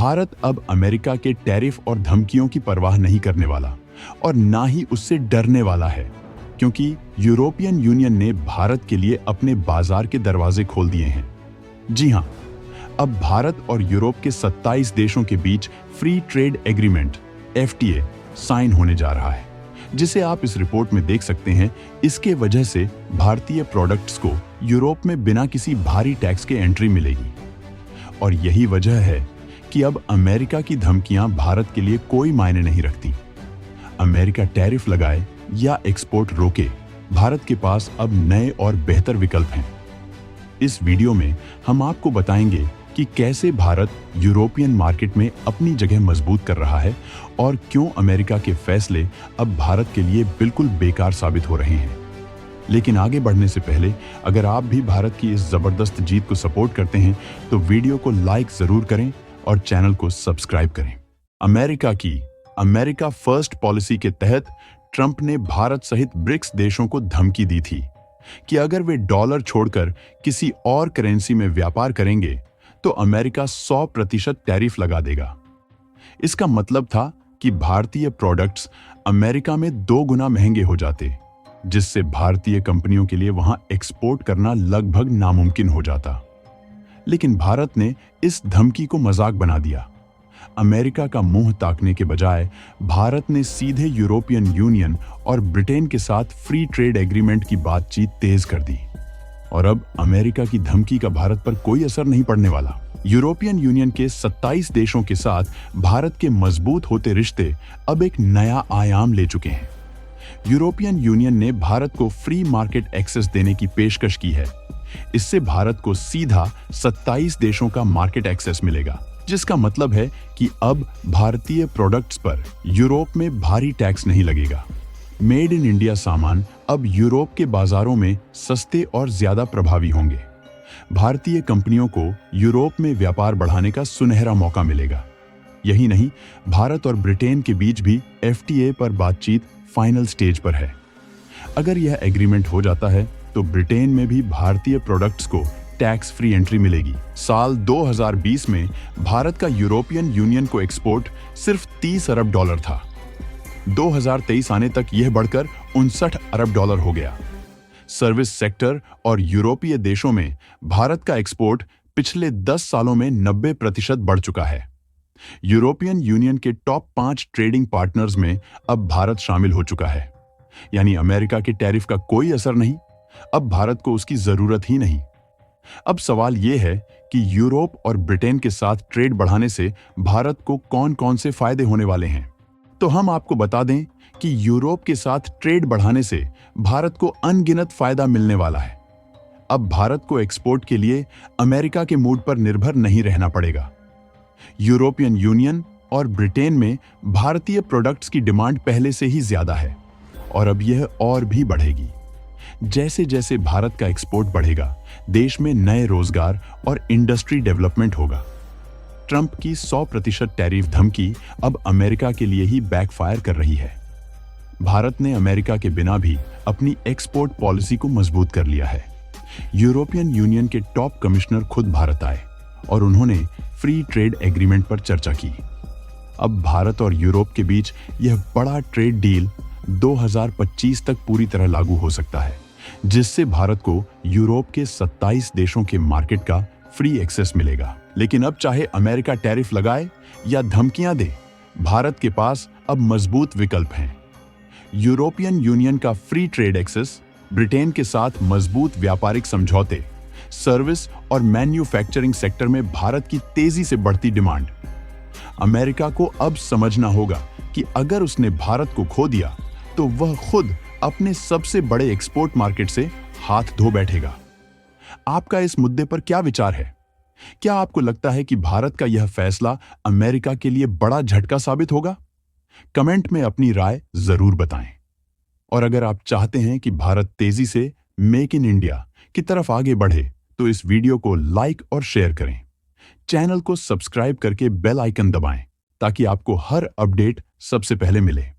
भारत अब अमेरिका के टैरिफ और धमकियों की परवाह नहीं करने वाला और ना ही उससे डरने वाला है, क्योंकि यूरोपियन यूनियन ने भारत के लिए अपने बाजार के दरवाजे खोल दिए हैं। जी हां, अब भारत और यूरोप के 27 देशों के बीच free trade agreement FTA sign होने जा रहा है, जिसे आप इस रिपोर्ट में देख सकते हैं। इसके वजह से भारतीय प्रोडक्ट्स को यूरोप में बिना किसी भारी टैक्स के एंट्री मिलेगी। और यही वजह है कि अब अमेरिका की धमकियां भारत के लिए कोई मायने नहीं रखती। अमेरिका टैरिफ लगाए या एक्सपोर्ट रोके, भारत के पास अब नए और बेहतर विकल्प हैं। इस वीडियो में हम आपको बताएंगे कि कैसे भारत यूरोपियन मार्केट में अपनी जगह मजबूत कर रहा है और क्यों अमेरिका के फैसले अब भारत के लिए बिल्कुल बेकार साबित हो रहे हैं। लेकिन आगे बढ़ने से पहले अगर आप भी भारत की इस जबरदस्त जीत को सपोर्ट करते हैं तो वीडियो को लाइक जरूर करें और चैनल को सब्सक्राइब करें। अमेरिका फर्स्ट पॉलिसी के तहत ट्रंप ने भारत सहित ब्रिक्स देशों को धमकी दी थी कि अगर वे डॉलर छोड़कर किसी और करेंसी में व्यापार करेंगे तो अमेरिका 100% टैरिफ लगा देगा। इसका मतलब था कि भारतीय प्रोडक्ट्स अमेरिका में 2 गुना महंगे हो जाते, जिससे भारतीय कंपनियों के लिए वहां एक्सपोर्ट करना लगभग नामुमकिन हो जाता। लेकिन भारत ने इस धमकी को मजाक बना दिया। अमेरिका का मुंह ताकने के बजाय भारत ने सीधे यूरोपियन यूनियन और ब्रिटेन के साथ फ्री ट्रेड एग्रीमेंट की बातचीत तेज कर दी। और अब अमेरिका की धमकी का भारत पर कोई असर नहीं पड़ने वाला। यूरोपियन यूनियन के 27 देशों के साथ भारत के मजबूत होते रिश्ते अब एक नया आयाम ले चुके हैं। यूरोपियन यूनियन ने भारत को फ्री मार्केट एक्सेस देने की पेशकश की है। इससे भारत को सीधा 27 देशों का मार्केट एक्सेस मिलेगा, जिसका मतलब है कि अब भारतीय प्रोडक्ट्स पर यूरोप में भारी टैक्स नहीं लगेगा। मेड इन इंडिया सामान अब यूरोप के बाजारों में सस्ते और ज्यादा प्रभावी होंगे। भारतीय कंपनियों को यूरोप में व्यापार बढ़ाने का सुनहरा मौका मिलेगा। यही नहीं, भारत और ब्रिटेन के बीच भी FTA पर बातचीत फाइनल स्टेज पर है। अगर यह एग्रीमेंट हो जाता है तो ब्रिटेन में भी भारतीय प्रोडक्ट्स को टैक्स फ्री एंट्री मिलेगी। साल 2020 में भारत का यूरोपियन यूनियन को एक्सपोर्ट सिर्फ $30 अरब था। 2023 आने तक यह बढ़कर $59 अरब हो गया। सर्विस सेक्टर और यूरोपीय देशों में भारत का एक्सपोर्ट पिछले 10 सालों में 90% बढ़ चुका है। यूरोपियन यूनियन के टॉप 5 ट्रेडिंग पार्टनर्स में अब भारत शामिल हो चुका है। यानी अमेरिका के टैरिफ का कोई असर नहीं, अब भारत को उसकी जरूरत ही नहीं। अब सवाल यह है कि यूरोप और ब्रिटेन के साथ ट्रेड बढ़ाने से भारत को कौन-कौन से फायदे होने वाले हैं। तो हम आपको बता दें कि यूरोप के साथ ट्रेड बढ़ाने से भारत को अनगिनत फायदा मिलने वाला है। अब भारत को एक्सपोर्ट के लिए अमेरिका के मूड पर निर्भर नहीं रहना पड़ेगा। यूरोपियन यूनियन और ब्रिटेन में भारतीय प्रोडक्ट्स की डिमांड पहले से ही ज्यादा है और अब यह और भी बढ़ेगी। जैसे जैसे भारत का एक्सपोर्ट बढ़ेगा, देश में नए रोजगार और इंडस्ट्री डेवलपमेंट होगा। ट्रंप की 100% टैरिफ धमकी अब अमेरिका के लिए ही बैकफायर कर रही है। भारत ने अमेरिका के बिना भी अपनी एक्सपोर्ट पॉलिसी को मजबूत कर लिया है। यूरोपियन यूनियन के टॉप कमिश्नर खुद भारत आए और उन्होंने फ्री ट्रेड एग्रीमेंट पर चर्चा की। अब भारत और यूरोप के बीच यह बड़ा ट्रेड डील 2025 तक पूरी तरह लागू हो सकता है, जिससे भारत को यूरोप के 27 देशों के मार्केट का फ्री एक्सेस मिलेगा। लेकिन अब चाहे अमेरिका टैरिफ लगाए या धमकियां दे, भारत के पास अब मजबूत विकल्प हैं। यूरोपियन यूनियन का फ्री ट्रेड एक्सेस, ब्रिटेन के साथ मजबूत व्यापारिक समझौते, सर्विस और मैन्युफैक्चरिंग सेक्टर में भारत की तेजी से बढ़ती डिमांड। अमेरिका को अब समझना होगा कि अगर उसने भारत को खो दिया तो वह खुद अपने सबसे बड़े एक्सपोर्ट मार्केट से हाथ धो बैठेगा। आपका इस मुद्दे पर क्या विचार है? क्या आपको लगता है कि भारत का यह फैसला अमेरिका के लिए बड़ा झटका साबित होगा? कमेंट में अपनी राय जरूर बताएं। और अगर आप चाहते हैं कि भारत तेजी से मेक इन इंडिया की तरफ आगे बढ़े तो इस वीडियो को लाइक और शेयर करें। चैनल को सब्सक्राइब करके बेल आइकन दबाएं ताकि आपको हर अपडेट सबसे पहले मिले।